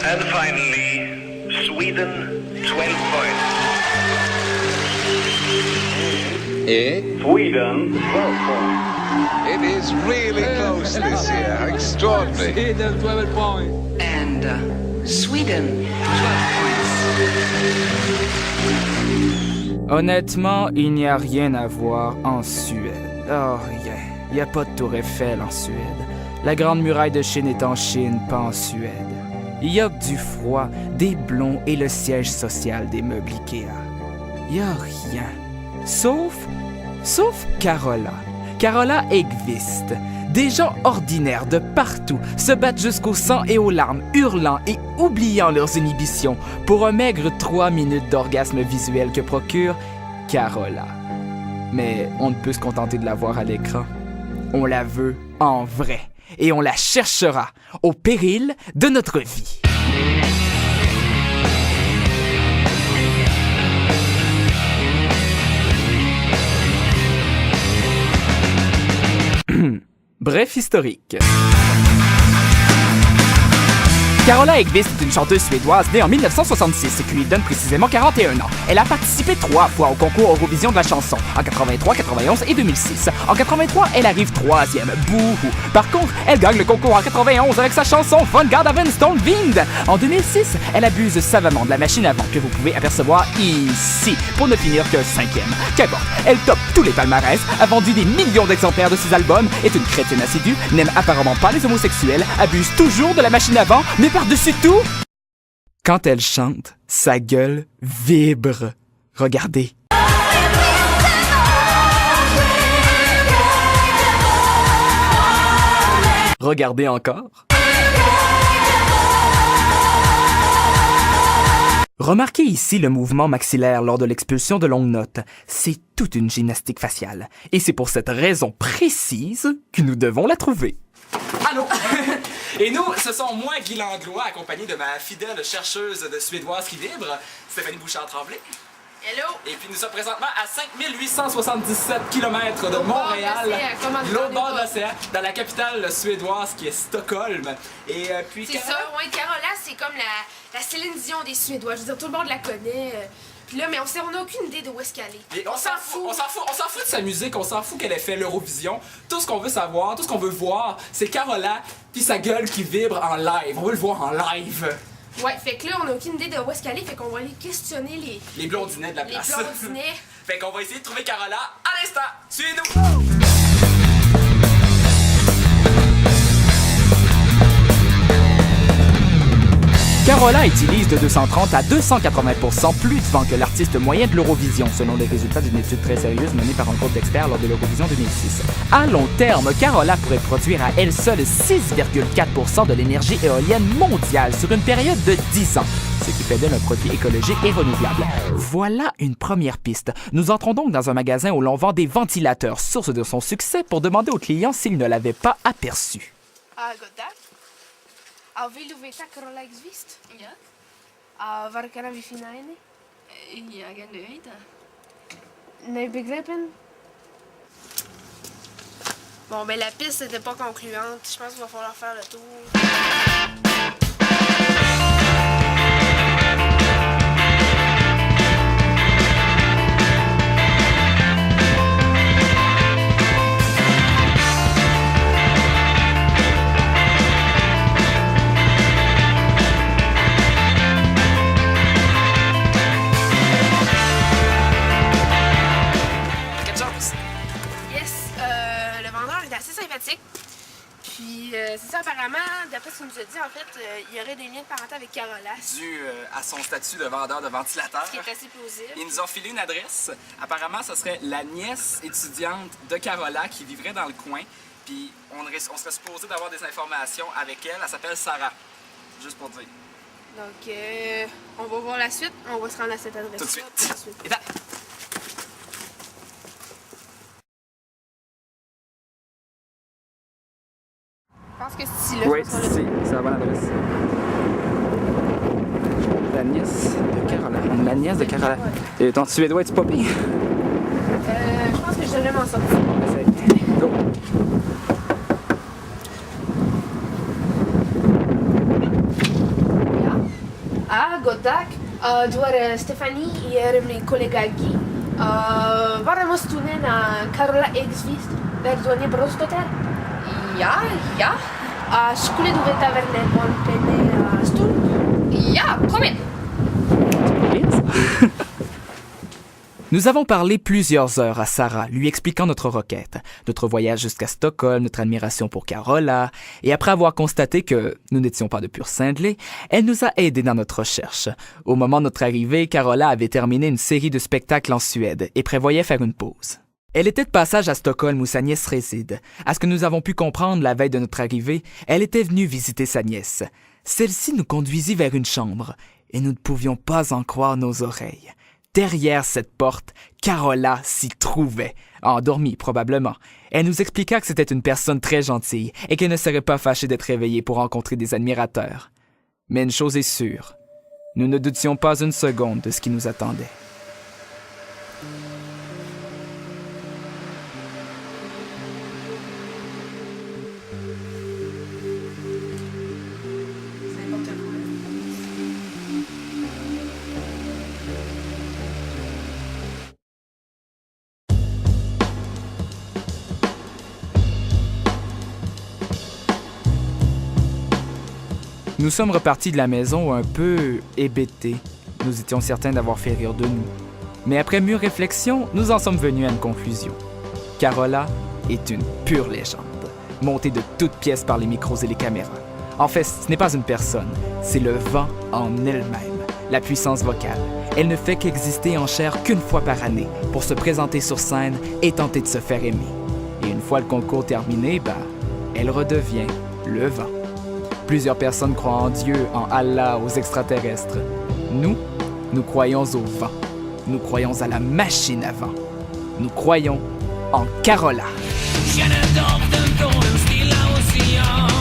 And finally, Sweden, 12 points. Et Sweden, 12 points. it is really close this year. Extraordinary. Sweden, 12 points. And Sweden, 12 points. Honnêtement, il n'y a rien à voir en Suède. Oh, rien. Il n'y a pas de tour Eiffel en Suède. La Grande Muraille de Chine est en Chine, pas en Suède. Il y a du froid, des blonds et le siège social des meubles Ikea. Il n'y a rien. Sauf Carola. Carola Ekvist. Des gens ordinaires de partout se battent jusqu'au sang et aux larmes, hurlant et oubliant leurs inhibitions pour un maigre 3 minutes d'orgasme visuel que procure Carola. Mais on ne peut se contenter de la voir à l'écran. On la veut en vrai et on la cherchera au péril de notre vie. Bref historique. Carola Ekvist est une chanteuse suédoise née en 1966 et qui lui donne précisément 41 ans. Elle a participé 3 fois au concours Eurovision de la chanson, en 83, 91 et 2006. En 83, elle arrive 3e, bouhou. Par contre, elle gagne le concours en 91 avec sa chanson Von Gardaven Stormwind. En 2006, elle abuse savamment de la machine à vent que vous pouvez apercevoir ici, pour ne finir que 5e. Qu'importe, elle top tous les palmarès, a vendu des millions d'exemplaires de ses albums, est une chrétienne assidue, n'aime apparemment pas les homosexuels, abuse toujours de la machine à vent, mais par-dessus tout, quand elle chante, sa gueule vibre. Regardez. Regardez encore. Remarquez ici le mouvement maxillaire lors de l'expulsion de longues notes. C'est toute une gymnastique faciale. Et c'est pour cette raison précise que nous devons la trouver. Allô? Et nous, ce sont moi, Guy Langlois, accompagné de ma fidèle chercheuse de suédoise qui vibre, Stéphanie Bouchard-Tremblay. Hello! Et puis nous sommes présentement à 5877 km de Montréal, l'autre bord de l'océan, dans la capitale suédoise qui est Stockholm. Et puis C'est ça, ouais, Carola, c'est comme la Céline Dion des Suédois. Je veux dire, tout le monde la connaît. Puis là, mais on n'a aucune idée de où est-ce qu'elle est. Et on s'en fout de sa musique, on s'en fout qu'elle ait fait l'Eurovision. Tout ce qu'on veut savoir, tout ce qu'on veut voir, c'est Carola puis sa gueule qui vibre en live. On veut le voir en live. Ouais, fait que là, on n'a aucune idée de où est-ce qu'elle est, fait qu'on va aller questionner les blondinets de la place. Les blondinets. Fait qu'on va essayer de trouver Carola à l'instant. Suivez-nous! Carola utilise de 230 à 280% plus de vent que l'artiste moyen de l'Eurovision, selon les résultats d'une étude très sérieuse menée par un groupe d'experts lors de l'Eurovision 2006. À long terme, Carola pourrait produire à elle seule 6,4% de l'énergie éolienne mondiale sur une période de 10 ans, ce qui fait d'elle un produit écologique et renouvelable. Voilà une première piste. Nous entrons donc dans un magasin où l'on vend des ventilateurs, source de son succès, pour demander aux clients s'ils ne l'avaient pas aperçu. Goddag. Vill du veta Carola Ekvist? Ja. Var kan vi finna henne? Jag är nöjd. Nej, begrepen? Bon, ben la piste n'était pas concluante. Je pense qu'il va falloir faire le tour. Puis, c'est ça, apparemment, d'après ce qu'il nous a dit, en fait, il y aurait des liens de parenté avec Carola. Dû à son statut de vendeur de ventilateurs. Ce qui est assez plausible. Ils nous ont filé une adresse. Apparemment, ce serait la nièce étudiante de Carola qui vivrait dans le coin. Puis, on serait supposé d'avoir des informations avec elle. Elle s'appelle Sarah. Juste pour dire. Donc, on va voir la suite. On va se rendre à cette adresse. Tout de suite. Et là. Je pense que c'est ici, là. Oui, c'est la bonne adresse. La nièce de Carola. La nièce de Carola. Et ton suédois, es-tu pas pire? Je pense que je devrais m'en sortir. Go! dag door Stefanie hier mijn collega Guy. Waarom moest toen naar Carola Exvist, daar doe je brostoter? Ja, ja. Skulle du veta verne bon penne stoel? Ja, kom in. Nous avons parlé plusieurs heures à Sarah, lui expliquant notre requête, notre voyage jusqu'à Stockholm, notre admiration pour Carola, et après avoir constaté que nous n'étions pas de purs cinglés, elle nous a aidés dans notre recherche. Au moment de notre arrivée, Carola avait terminé une série de spectacles en Suède et prévoyait faire une pause. Elle était de passage à Stockholm où sa nièce réside. À ce que nous avons pu comprendre la veille de notre arrivée, elle était venue visiter sa nièce. Celle-ci nous conduisit vers une chambre, et nous ne pouvions pas en croire nos oreilles. Derrière cette porte, Carola s'y trouvait, endormie probablement. Elle nous expliqua que c'était une personne très gentille et qu'elle ne serait pas fâchée d'être réveillée pour rencontrer des admirateurs. Mais une chose est sûre, nous ne doutions pas une seconde de ce qui nous attendait. Nous sommes repartis de la maison un peu hébétés. Nous étions certains d'avoir fait rire de nous. Mais après mûre réflexion, nous en sommes venus à une conclusion. Carola est une pure légende, montée de toutes pièces par les micros et les caméras. En fait, ce n'est pas une personne, c'est le vent en elle-même, la puissance vocale. Elle ne fait qu'exister en chair qu'une fois par année pour se présenter sur scène et tenter de se faire aimer. Et une fois le concours terminé, elle redevient le vent. Plusieurs personnes croient en Dieu, en Allah, aux extraterrestres. Nous croyons au vent. Nous croyons à la machine à vent. Nous croyons en Carola. Känner doften från en stilla ocean.